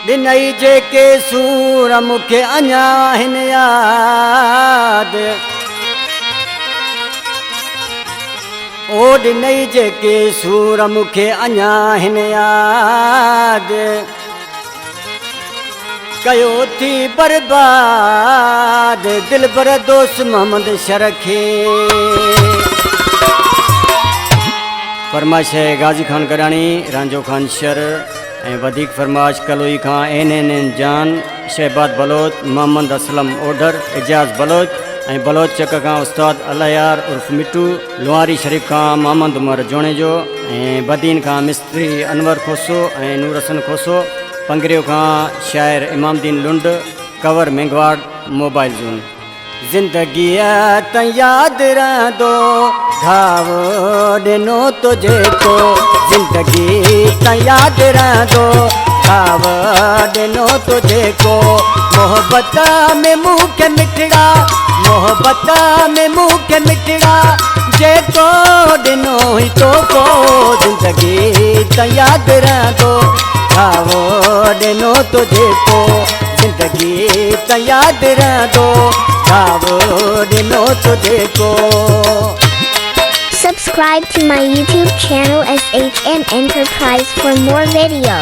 ॾिनई जेके सूर मूंखे अञा हिन यादि ओ ॾिनई जेके सूर मूंखे अञा हिन यादि कयो थी बर्बाद दिलबर दोस्त मोहम्मद शरखे फरमाइश है गाजी खान करानी रांझो खान शर वधिक फरमाइश कलोई खां एन जान शहबाद बलोच मोहम्मद असलम ओडर एजाज बलोच बलोच चक का उस्ताद अलायार उर्फ मिट्टू लुआरी शरीफ का मोहम्मद उमर जोड़ेजो बदीन का मिस्त्री अनवर खोसो नूर हसन खोसो पंगरियो का शायर इमामदीन लुंड कवर मेंगवाड़ मोबाइल जोन जिंदगी त याद रहंदो घाव ॾिनो तुझे को जिंदगी त याद रहंदो घाव ॾिनो तुझे को मोहब्बत में मूंखे मिठड़ा मोहब्बत में मूंखे मिठड़ा जेको ॾिनो ही तोको जिंदगी त याद रहंदो घाव ॾिनो तुझे को जिंदगी त याद रहंदो Subscribe to my YouTube channel SHN Enterprise for more video.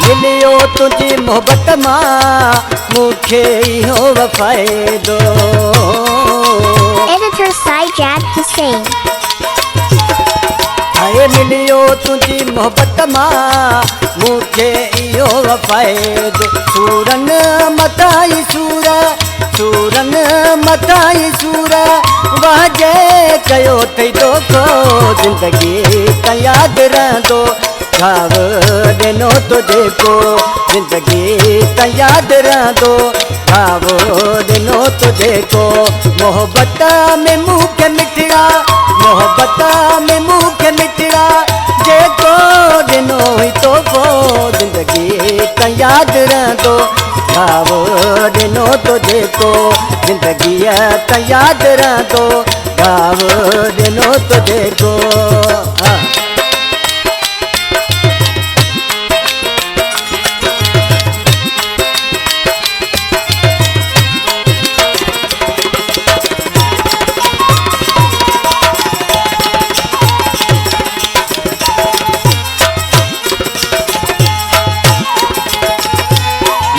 मिलियो तुझी मोहब्बत मां मूंखे इहो वफ़ाइदो Editor Saijad Hussain. हाय मिलियो तुझी मोहब्बत मां मूंखे इहो वफ़ाइदो सूरन मथाई सूर सूरन मथाई सूर वाजे कयो अथई तोखो जिंदगी त यादि रहंदो घाव ॾिनो तुझे को जिंदगी त यादि रहंदो घाव ॾिनो तुझे को मोहब्बत में मूंखे मिठड़ा मोहब्बत में मूंखे मिठड़ा जेको ॾिनो ही तोहफ़ो जिंदगी त यादि रहंदो घाव ॾिनो तुझे को जिंदगी त यादि रहंदो घाव ॾिनो तुझे को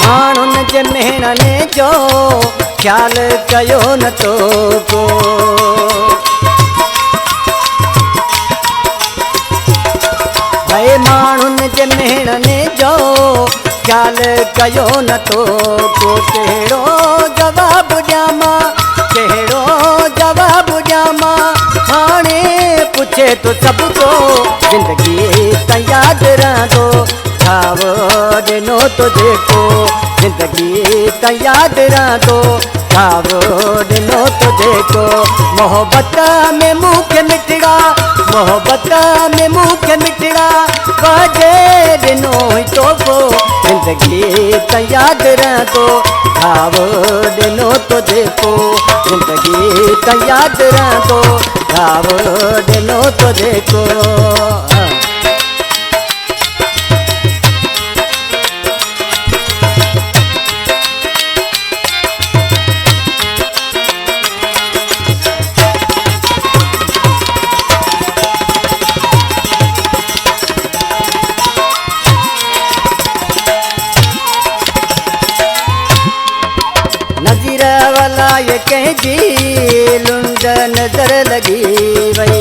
माण्हुनि जे मेहणने जो ख्याल कयो न तो को हाय माण्हुनि जे मेहणने जो ख्याल कयो न तो को कहिड़ो जवाबु ॾियां कहिड़ो जवाबु ॾियां हाणे पुछे तो सभु को जिंदगी त यादि रहंदो घाव ॾिनो तुझे को जिंदगी त यादि रहंदो घाव ॾिनो तुझे को मोहब्बत में मूंखे मिठड़ा मोहब्बत में मूंखे मिठड़ा वाजे ॾिनो ही तोहफ़ो जिंदगी त यादि रहंदो घाव ॾिनो तुझे को जिंदगी त यादि रहंदो घाव ॾिनो तुझे को नज़ीर वाला ये कंहिंजी लुंड नज़र लॻी वई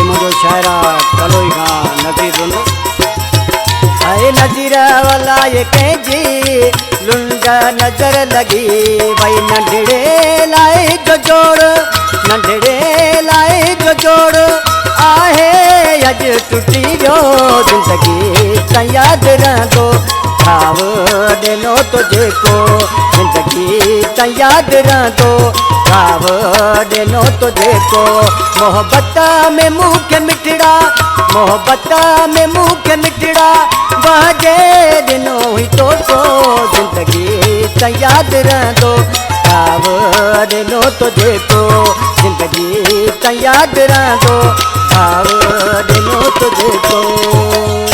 मुंहिंजो शाइरा कलोई खां नज़ीर लुंड हाय नज़ीर वाला ये कंहिंजी लुंड नज़र लॻी वई नंढड़े लाइ जो जोड़ नंढड़े लाइ जो जोड़ आहे अॼु टुटी वियो जिंदगी त यादि रहंदो भाव ॾिनो तुझे को ज़िंदगी त यादि रहंदो भाव ॾिनो तुझे को मोहब्बत में मूंखे मिठड़ा मोहब्बत में मूंखे मिठड़ा बाजे ॾिनो हुई तोको ज़िंदगी त यादि रहंदो भाव ॾिनो तुझे को ज़िंदगी त यादि रहंदो भाव ॾिनो तुझे को